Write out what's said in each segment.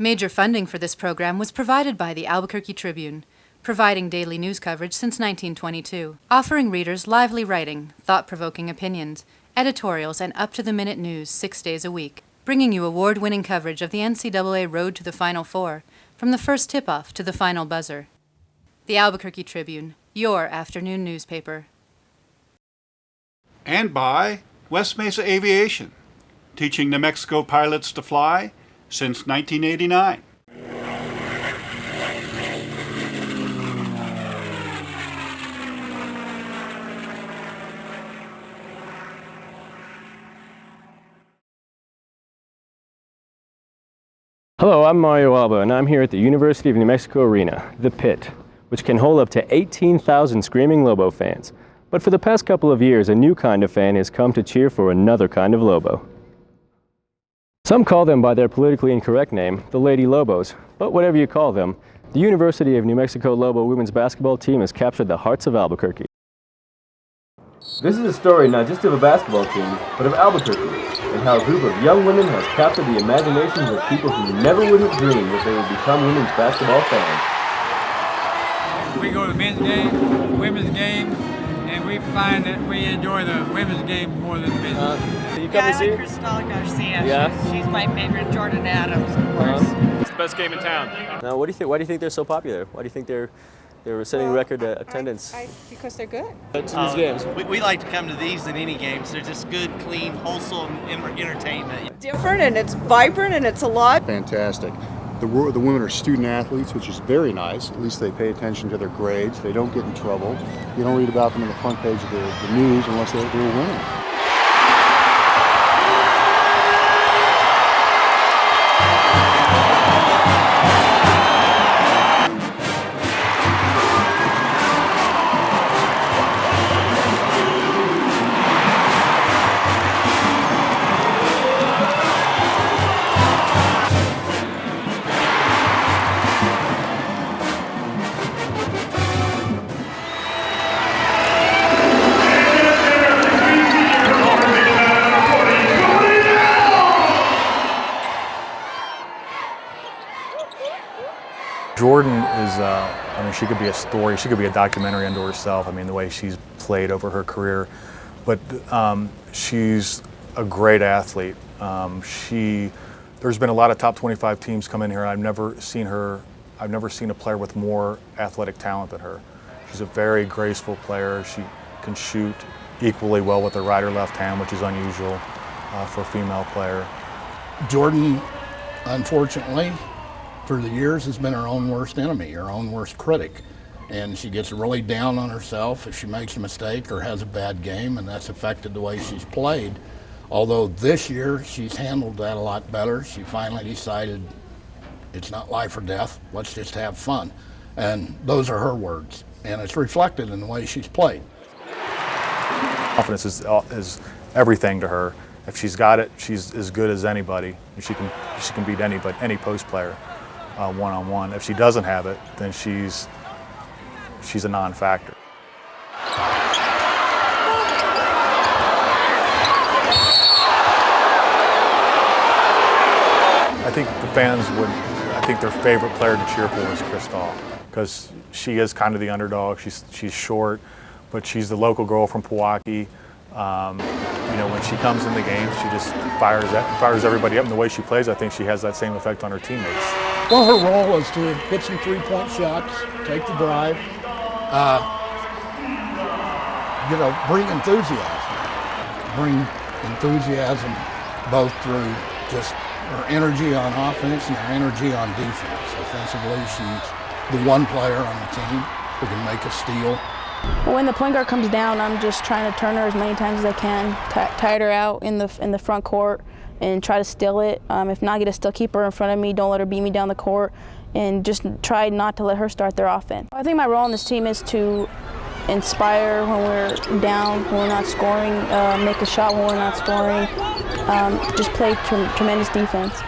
Major funding for this program was provided by the Albuquerque Tribune, providing daily news coverage since 1922, offering readers lively writing, thought-provoking opinions, editorials, and up-to-the-minute news 6 days a week, bringing you award-winning coverage of the NCAA road to the Final Four, from the first tip-off to the final buzzer. The Albuquerque Tribune, your afternoon newspaper. And by West Mesa Aviation, teaching New Mexico pilots to fly since 1989. Hello, I'm Mario Alba, and I'm here at the University of New Mexico Arena, the Pit, which can hold up to 18,000 screaming Lobo fans. But for the past couple of years, a new kind of fan has come to cheer for another kind of Lobo. Some call them by their politically incorrect name, the Lady Lobos, but whatever you call them, the University of New Mexico Lobo women's basketball team has captured the hearts of Albuquerque. This is a story not just of a basketball team, but of Albuquerque, and how a group of young women has captured the imaginations of people who never would have dreamed that they would become women's basketball fans. We go to men's games, women's games, and we find that we enjoy the women's games more than the men's. You come to see? I like Cristal Garcia. Yeah? She's my favorite. Jordan Adams, of course. It's the best game in town. Now, what do you think? Why do you think they're so popular? Why do you think they're setting record attendance? Because they're good. To these games. We like to come to these than any games. They're just good, clean, wholesome entertainment. Different, and it's vibrant, and it's a lot. Fantastic. The women are student athletes, which is very nice. At least they pay attention to their grades. They don't get in trouble. You don't read about them on the front page of the news unless they're winning. Jordan is, she could be a story, she could be a documentary unto herself, the way she's played over her career. But she's a great athlete. There's been a lot of top 25 teams come in here. I've never seen a player with more athletic talent than her. She's a very graceful player. She can shoot equally well with her right or left hand, which is unusual for a female player. Jordan, unfortunately, for the years has been her own worst enemy, her own worst critic. And she gets really down on herself if she makes a mistake or has a bad game, and that's affected the way she's played. Although this year she's handled that a lot better. She finally decided it's not life or death, let's just have fun. And those are her words, and it's reflected in the way she's played. Confidence is everything to her. If she's got it, she's as good as anybody. She can beat anybody, any post player. One-on-one. If she doesn't have it, then she's a non-factor. I think the fans I think their favorite player to cheer for is Cristal, because she is kind of the underdog. She's short, but she's the local girl from Pewaukee. When she comes in the game, she just fires everybody up. And the way she plays, I think she has that same effect on her teammates. Well, her role is to hit some three-point shots, take the drive, bring enthusiasm both through just her energy on offense and her energy on defense. Offensively, she's the one player on the team who can make a steal. When the point guard comes down, I'm just trying to turn her as many times as I can, tire her out in the front court, and try to steal it. If not, get a steal, keep her in front of me, don't let her beat me down the court, and just try not to let her start their offense. I think my role on this team is to inspire when we're down, when we're not scoring, make a shot when we're not scoring, just play tremendous defense,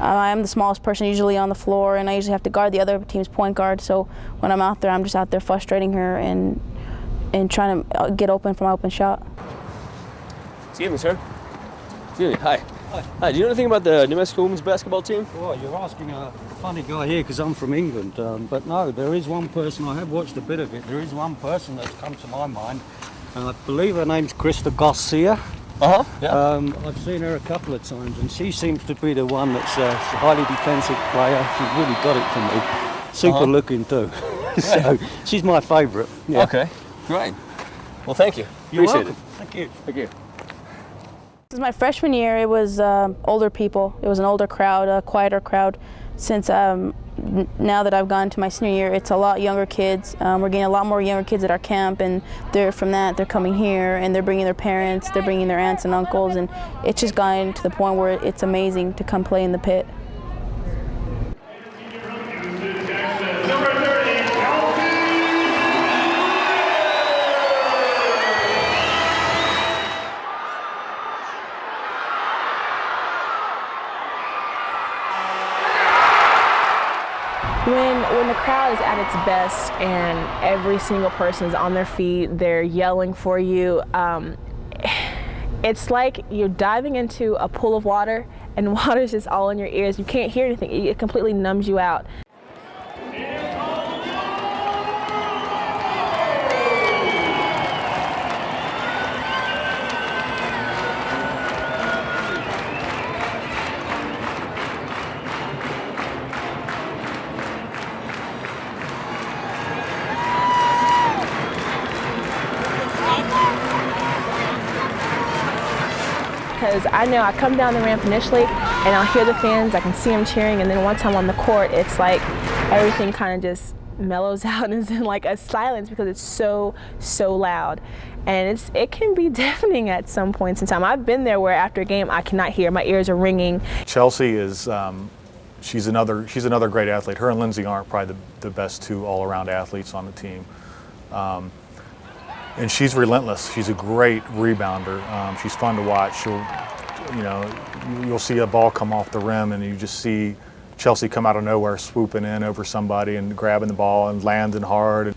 I am the smallest person usually on the floor, and I usually have to guard the other team's point guard, so when I'm out there, I'm just out there frustrating her and trying to get open for my open shot. Excuse me, sir. Excuse me, hi. Hi, do you know anything about the New Mexico women's basketball team? Well, you're asking a funny guy here because I'm from England, but no, there is one person, I have watched a bit of it, there is one person that's come to my mind, and I believe her name's Krista Garcia. Yeah. I've seen her a couple of times, and she seems to be the one that's a highly defensive player. She's really got it for me. Super looking too. So she's my favourite. Yeah. Okay, great. Well, thank you. You're Appreciate welcome. Thank you. Thank you. This is my freshman year. It was older people. It was an older crowd, a quieter crowd. Since now that I've gone to my senior year, it's a lot younger kids. We're getting a lot more younger kids at our camp, and they're coming here, and they're bringing their parents, they're bringing their aunts and uncles, and it's just gotten to the point where it's amazing to come play in the pit. When the crowd is at its best and every single person is on their feet, they're yelling for you, it's like you're diving into a pool of water and water's just all in your ears. You can't hear anything. It completely numbs you out. Because I know I come down the ramp initially and I'll hear the fans, I can see them cheering, and then once I'm on the court, it's like everything kind of just mellows out and is in like a silence because it's so loud. And it can be deafening at some points in time. I've been there where after a game I cannot hear, my ears are ringing. Chelsea is, she's another great athlete. Her and Lindsay aren't probably the best two all-around athletes on the team. And she's relentless. She's a great rebounder. She's fun to watch. You'll see a ball come off the rim, and you just see Chelsea come out of nowhere, swooping in over somebody and grabbing the ball and landing hard.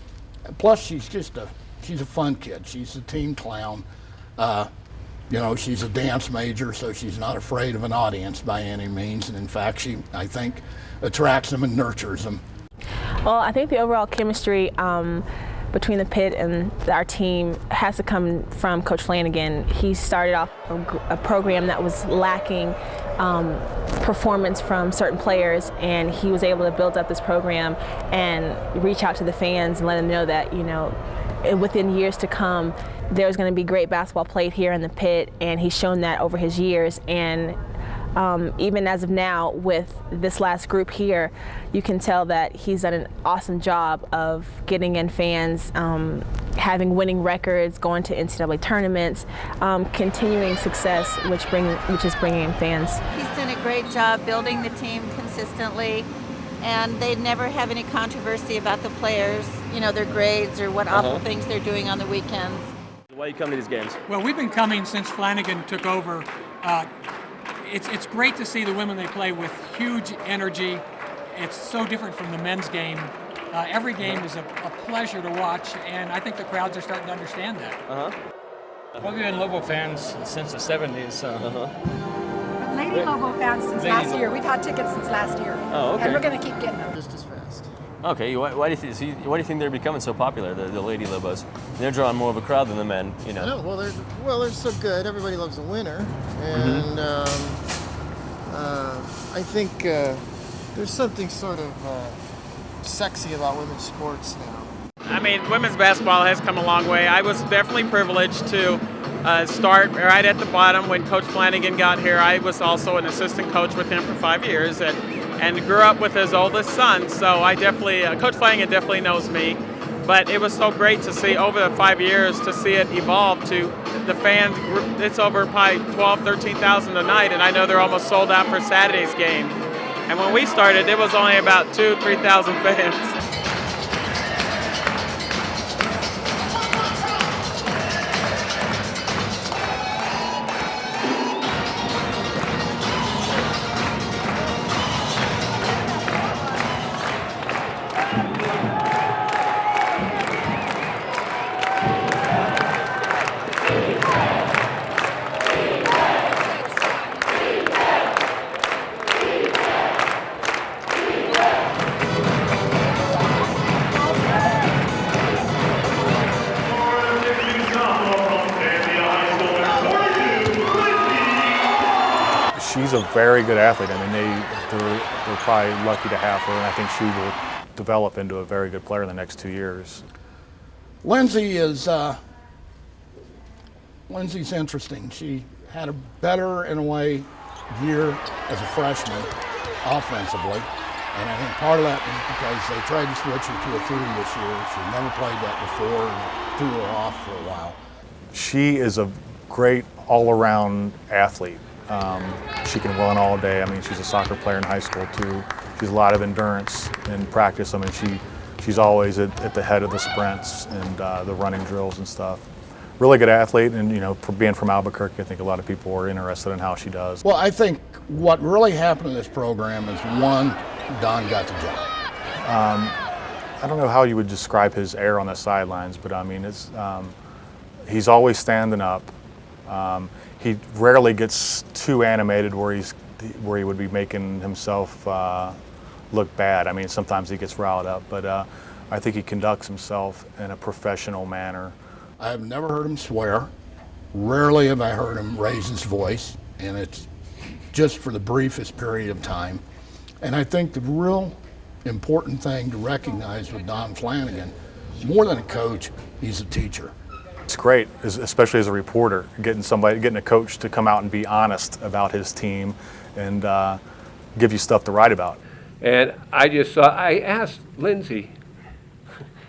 Plus, she's a fun kid. She's a team clown. She's a dance major, so she's not afraid of an audience by any means. And in fact, she, I think, attracts them and nurtures them. Well, I think the overall chemistry between the pit and our team has to come from Coach Flanagan. He started off a program that was lacking performance from certain players, and he was able to build up this program and reach out to the fans and let them know that, within years to come, there's going to be great basketball played here in the pit, and he's shown that over his years. And even as of now, with this last group here, you can tell that he's done an awesome job of getting in fans, having winning records, going to NCAA tournaments, continuing success, which is bringing in fans. He's done a great job building the team consistently, and they never have any controversy about the players, their grades or what awful things they're doing on the weekends. Why do you come to these games? Well, we've been coming since Flanagan took over. It's great to see the women they play with huge energy. It's so different from the men's game. Every game is a pleasure to watch, and I think the crowds are starting to understand that. Well, we've been Lobo fans since the 70s. Lady Lobo fans since last year. We've had tickets since last year. Oh, okay. And we're going to keep getting them. Just as fast. Okay, why do you think they're becoming so popular, the Lady Lobos? They're drawing more of a crowd than the men, No, well, they're so good. Everybody loves a winner, and I think there's something sort of sexy about women's sports now. I mean, women's basketball has come a long way. I was definitely privileged to start right at the bottom when Coach Flanagan got here. I was also an assistant coach with him for 5 years, and grew up with his oldest son. So I definitely, Coach Flanagan definitely knows me. But it was so great to see over the 5 years to see it evolve to the fans. It's over probably 13,000 a night, and I know they're almost sold out for Saturday's game. And when we started, it was only about 3,000 fans. she's a very good athlete. I mean, they're probably lucky to have her, and I think she will develop into a very good player in the next 2 years. Lindsay is Lindsay's interesting. She had a better, in a way, year as a freshman offensively, and I think part of that was because they tried to switch her to a 3 this year. She never played that before, and it threw her off for a while. She is a great all-around athlete. She can run all day. I mean, she's a soccer player in high school too. She's a lot of endurance in practice. I mean, she's always at the head of the sprints and the running drills and stuff. Really good athlete, and you know, for being from Albuquerque, I think a lot of people are interested in how she does. Well, I think what really happened in this program is, one, Don got the job. I don't know how you would describe his air on the sidelines, but I mean, he's always standing up. He rarely gets too animated where he would be making himself look bad. I mean, sometimes he gets riled up, but I think he conducts himself in a professional manner. I've never heard him swear. Rarely have I heard him raise his voice, and it's just for the briefest period of time. And I think the real important thing to recognize with Don Flanagan, more than a coach, he's a teacher. It's great, especially as a reporter, getting a coach to come out and be honest about his team and give you stuff to write about. And I asked Lindsay,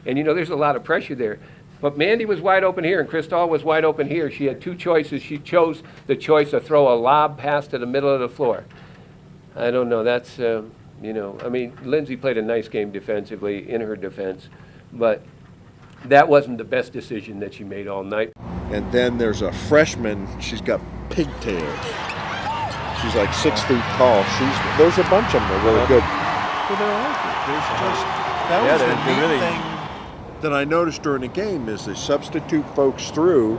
and you know, there's a lot of pressure there, but Mandy was wide open here and Cristal was wide open here. She had two choices. She chose the choice to throw a lob pass to the middle of the floor. I don't know, that's, you know, I mean, Lindsay played a nice game defensively in her defense, but that wasn't the best decision that she made all night. And then there's a freshman, she's got pigtails. She's like 6 feet tall. There's a bunch of them that are really good. But they're all good. That was the neat thing that I noticed during the game is they substitute folks through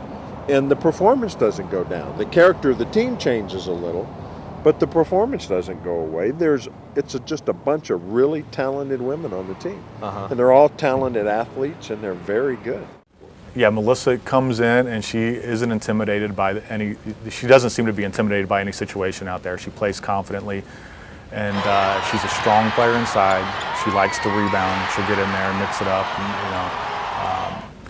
and the performance doesn't go down. The character of the team changes a little, but the performance doesn't go away. It's just a bunch of really talented women on the team. And they're all talented athletes and they're very good. Yeah, Melissa comes in and she isn't intimidated by she doesn't seem to be intimidated by any situation out there. She plays confidently and she's a strong player inside. She likes to rebound. She'll get in there and mix it up and, you know,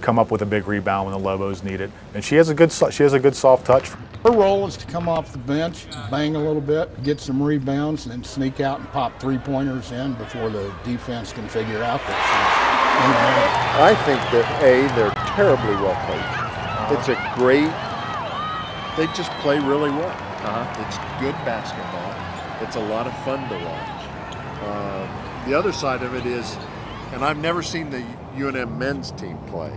come up with a big rebound when the Lobos need it. And she has a good soft touch. Her role is to come off the bench, bang a little bit, get some rebounds, and then sneak out and pop three-pointers in before the defense can figure out that she's in there. I think that, they're terribly well coached. It's a great, they just play really well. It's good basketball. It's a lot of fun to watch. The other side of it is, and I've never seen the UNM men's team play,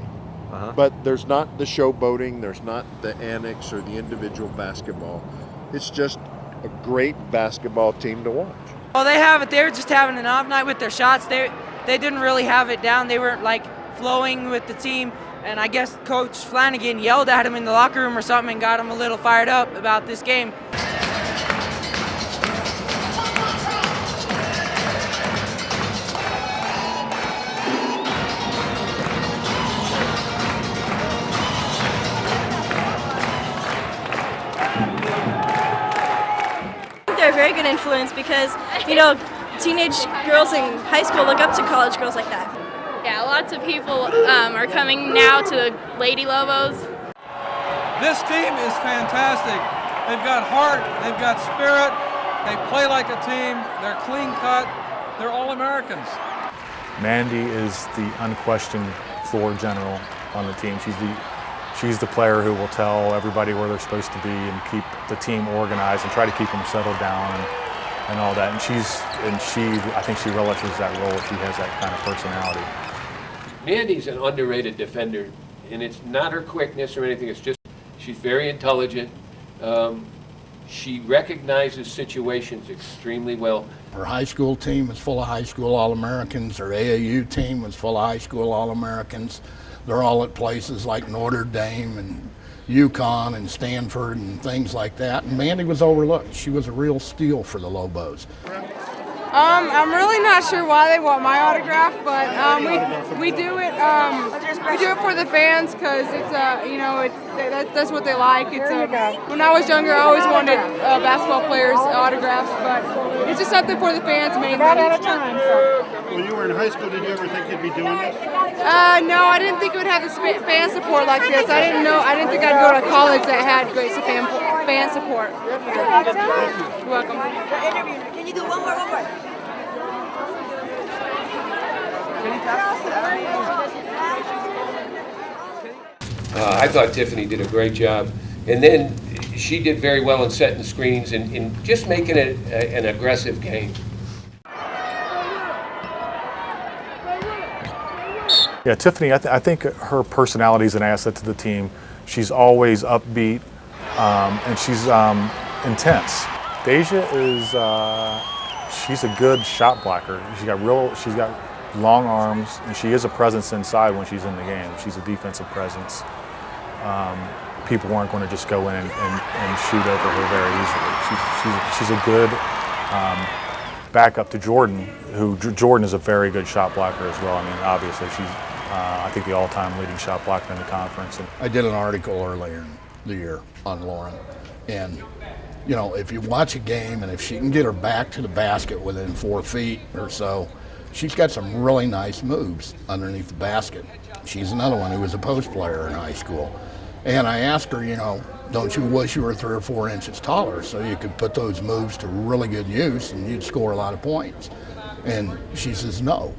but there's not the showboating, there's not the annex or the individual basketball. It's just a great basketball team to watch. Well, they have it. They were just having an off night with their shots. They didn't really have it down. They weren't like flowing with the team. And I guess Coach Flanagan yelled at him in the locker room or something and got him a little fired up about this game. They're a very good influence because, you know, teenage girls in high school look up to college girls like that. Yeah, lots of people are coming now to the Lady Lobos. This team is fantastic. They've got heart, they've got spirit, they play like a team, they're clean cut, they're all Americans. Mandy is the unquestioned floor general on the team. She's the player who will tell everybody where they're supposed to be and keep the team organized and try to keep them settled down and all that. And I think she relishes that role. She has that kind of personality. Mandy's an underrated defender, and it's not her quickness or anything. It's just she's very intelligent. She recognizes situations extremely well. Her high school team was full of high school All-Americans. Her AAU team was full of high school All-Americans. They're all at places like Notre Dame and UConn and Stanford and things like that. And Mandy was overlooked. She was a real steal for the Lobos. I'm really not sure why they want my autograph, but we do it. We do it for the fans because it's that's what they like. When I was younger, I always wanted basketball players' autographs, but it's just something for the fans mainly. When you were in high school, did you ever think you'd be doing this? No, I didn't think it would have this fan support like this. I didn't think I'd go to college that had great fan support. You're welcome. Can you do one more? I thought Tiffany did a great job. And then she did very well in setting screens and just making it an aggressive game. Yeah, Tiffany, I think her personality is an asset to the team. She's always upbeat, and she's intense. Deja is, she's a good shot blocker. She's got long arms, and she is a presence inside when she's in the game. She's a defensive presence. People aren't going to just go in and shoot over her very easily. She's a good backup to Jordan, Jordan is a very good shot blocker as well. I mean, obviously she's, I think, the all-time leading shot blocker in the conference. I did an article earlier in the year on Lauren, and you know, if you watch a game and if she can get her back to the basket within 4 feet or so, she's got some really nice moves underneath the basket. She's another one who was a post player in high school. And I asked her, you know, don't you wish you were 3 or 4 inches taller so you could put those moves to really good use and you'd score a lot of points? And she says, no,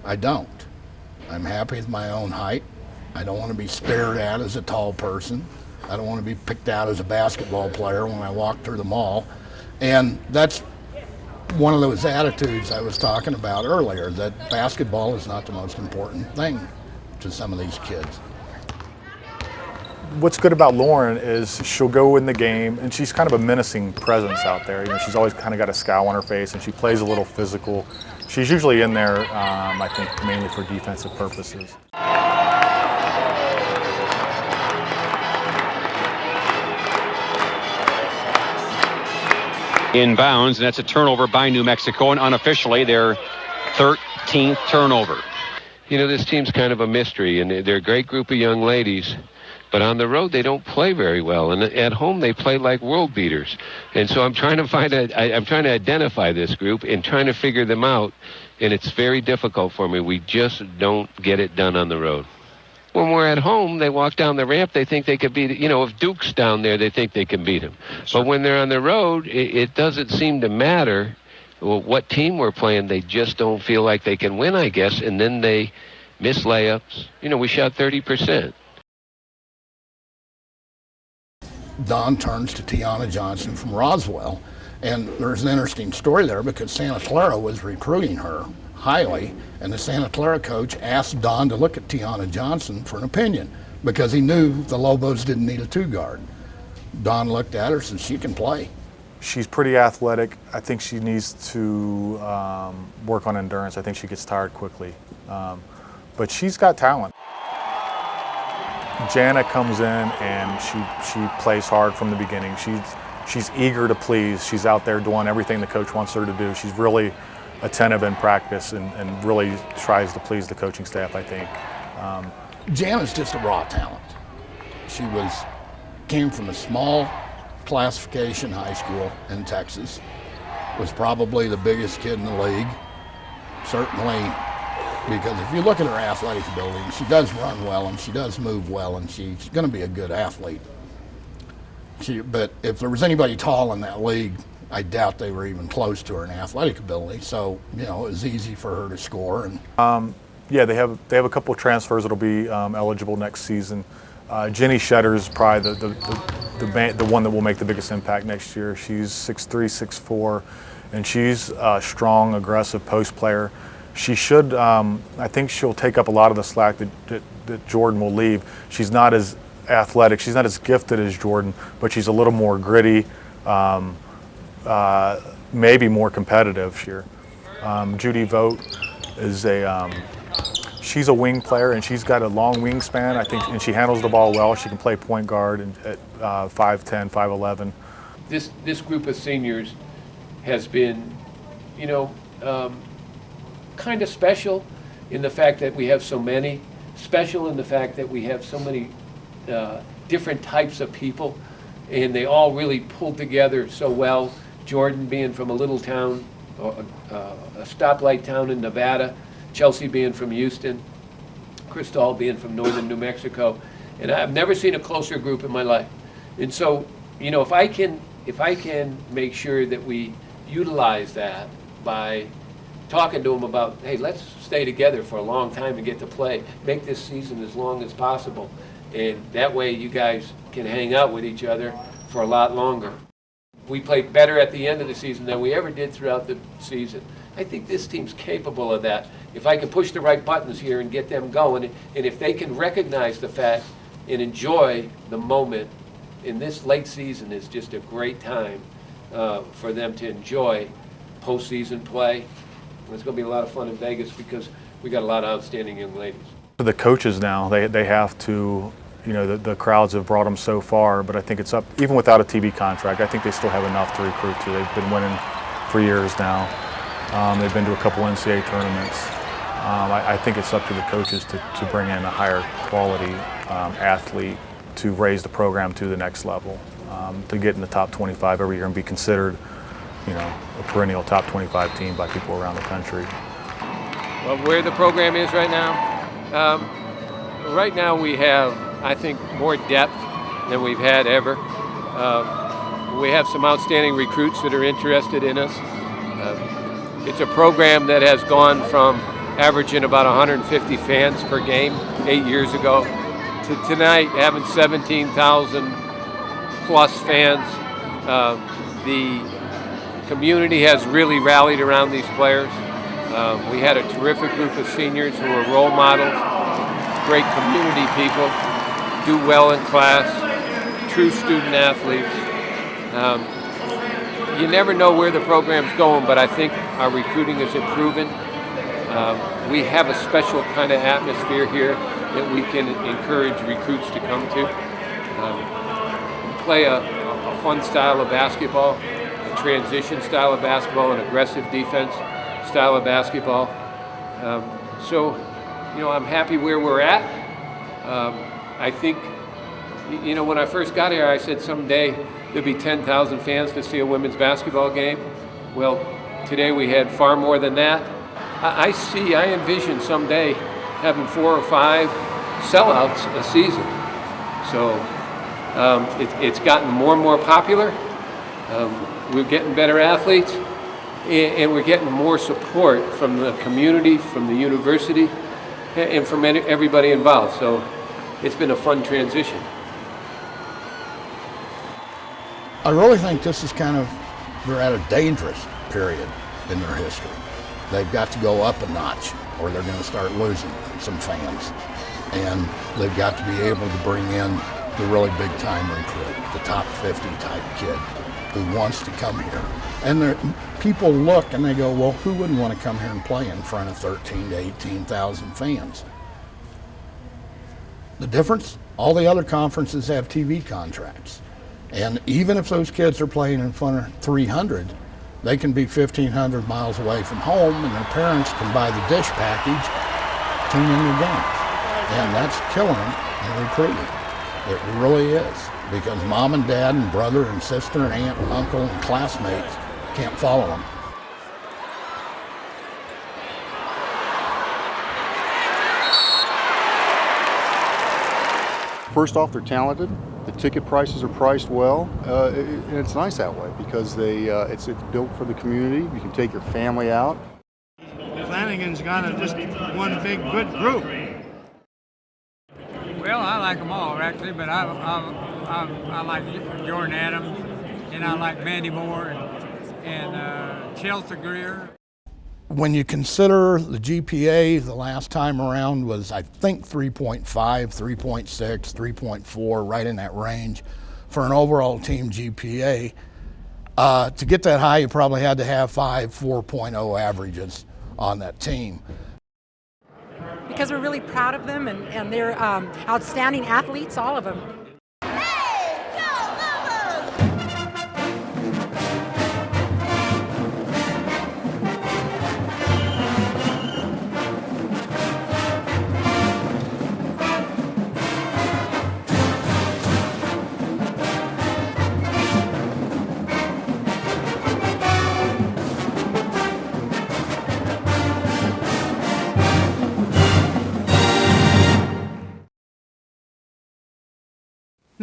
I don't. I'm happy with my own height. I don't want to be stared at as a tall person. I don't want to be picked out as a basketball player when I walk through the mall. And that's one of those attitudes I was talking about earlier, that basketball is not the most important thing to some of these kids. What's good about Lauren is she'll go in the game, and she's kind of a menacing presence out there. You know, she's always kind of got a scowl on her face, and she plays a little physical. She's usually in there, I think, mainly for defensive purposes. Inbounds, and that's a turnover by New Mexico, and unofficially their 13th turnover. You know, this team's kind of a mystery, and they're a great group of young ladies, but on the road they don't play very well, and at home they play like world beaters. And so I'm trying to I'm trying to identify this group and trying to figure them out, and it's very difficult for me. We just don't get it done on the road. When we're at home, they walk down the ramp, they think they could beat, you know, if Duke's down there, they think they can beat him. But when they're on the road, it doesn't seem to matter what team we're playing. They just don't feel like they can win, I guess, and then they miss layups. You know, we shot 30%. Dawn turns to Tiana Johnson from Roswell, and there's an interesting story there because Santa Clara was recruiting her highly, and the Santa Clara coach asked Dawn to look at Tiana Johnson for an opinion because he knew the Lobos didn't need a 2-guard. Dawn looked at her and said, she can play. She's pretty athletic. I think she needs to work on endurance. I think she gets tired quickly, but she's got talent. Jana comes in and she plays hard from the beginning. She's eager to please. She's out there doing everything the coach wants her to do. She's really attentive in practice and really tries to please the coaching staff, I think. Jana's just a raw talent. She came from a small classification high school in Texas, was probably the biggest kid in the league, certainly, because if you look at her athletic ability, she does run well and she does move well and she's going to be a good athlete. But if there was anybody tall in that league, I doubt they were even close to her in athletic ability. So, you know, it was easy for her to score. And yeah, they have a couple of transfers that'll be eligible next season. Jenny Shedder's probably the one that will make the biggest impact next year. She's 6'3", 6'4", and she's a strong, aggressive post player. She should, I think she'll take up a lot of the slack that Jordan will leave. She's not as athletic, she's not as gifted as Jordan, but she's a little more gritty, maybe more competitive here. Judy Vogt is she's a wing player and she's got a long wingspan, I think, and she handles the ball well. She can play point guard at 5'10", 5'11". This group of seniors has been you know, kind of special in the fact that we have so many, special in the fact that we have so many different types of people, and they all really pulled together so well. Jordan being from a little town, a stoplight town in Nevada, Chelsea being from Houston, Cristal being from northern New Mexico, and I've never seen a closer group in my life. And so, you know, if I can make sure that we utilize that by talking to them about, hey, let's stay together for a long time and get to play, make this season as long as possible, and that way you guys can hang out with each other for a lot longer. We played better at the end of the season than we ever did throughout the season. I think this team's capable of that. If I can push the right buttons here and get them going, and if they can recognize the fact and enjoy the moment, and this late season is just a great time for them to enjoy postseason play. It's going to be a lot of fun in Vegas because we got a lot of outstanding young ladies. For the coaches now, they have to, you know, the crowds have brought them so far, but I think it's up, even without a TV contract, I think they still have enough to recruit to. They've been winning for years now. They've been to a couple NCAA tournaments. I think it's up to the coaches to bring in a higher quality athlete to raise the program to the next level, to get in the top 25 every year and be considered, you know, a perennial top 25 team by people around the country. Well, where the program is right now we have, I think, more depth than we've had ever. We have some outstanding recruits that are interested in us. It's a program that has gone from averaging about 150 fans per game 8 years ago to tonight having 17,000 plus fans. The community has really rallied around these players. We had a terrific group of seniors who were role models, great community people, do well in class, true student athletes. You never know where the program's going, but I think our recruiting is improving. We have a special kind of atmosphere here that we can encourage recruits to come to. We play a fun style of basketball, a transition style of basketball, an aggressive defense style of basketball. So, you know, I'm happy where we're at. I think, you know, when I first got here, I said someday there'll be 10,000 fans to see a women's basketball game. Well, today we had far more than that. I envision someday having 4 or 5 sellouts a season. So it's gotten more and more popular. We're getting better athletes, and we're getting more support from the community, from the university, and from everybody involved. So it's been a fun transition. I really think this is they're at a dangerous period in their history. They've got to go up a notch or they're going to start losing some fans. And they've got to be able to bring in the really big time recruit, the top 50 type kid who wants to come here. And people look and they go, well, who wouldn't want to come here and play in front of 13 to 18,000 fans? The difference, all the other conferences have TV contracts. And even if those kids are playing in front of 300, they can be 1,500 miles away from home and their parents can buy the dish package, tune in their games. And that's killing them in recruiting. It really is. Because mom and dad and brother and sister and aunt and uncle and classmates can't follow them. First off, they're talented. The ticket prices are priced well, and it's nice that way because it's built for the community. You can take your family out. Flanagan's got just one big good group. Well, I like them all actually, but I like Jordan Adams, and I like Mandy Moore and Chelsea Greer. When you consider the GPA the last time around was, I think, 3.5, 3.6, 3.4, right in that range for an overall team GPA. To get that high, you probably had to have 4.0 averages on that team. Because we're really proud of them, and they're outstanding athletes, all of them.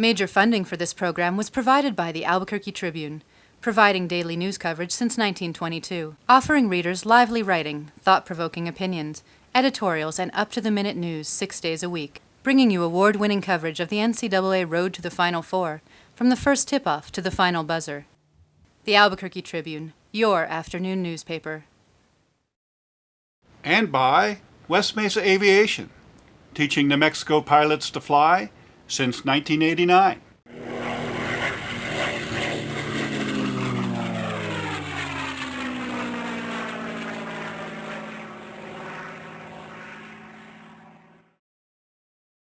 Major funding for this program was provided by the Albuquerque Tribune, providing daily news coverage since 1922, offering readers lively writing, thought-provoking opinions, editorials, and up-to-the-minute news 6 days a week, bringing you award-winning coverage of the NCAA road to the Final Four, from the first tip-off to the final buzzer. The Albuquerque Tribune, your afternoon newspaper. And by West Mesa Aviation, teaching New Mexico pilots to fly since 1989.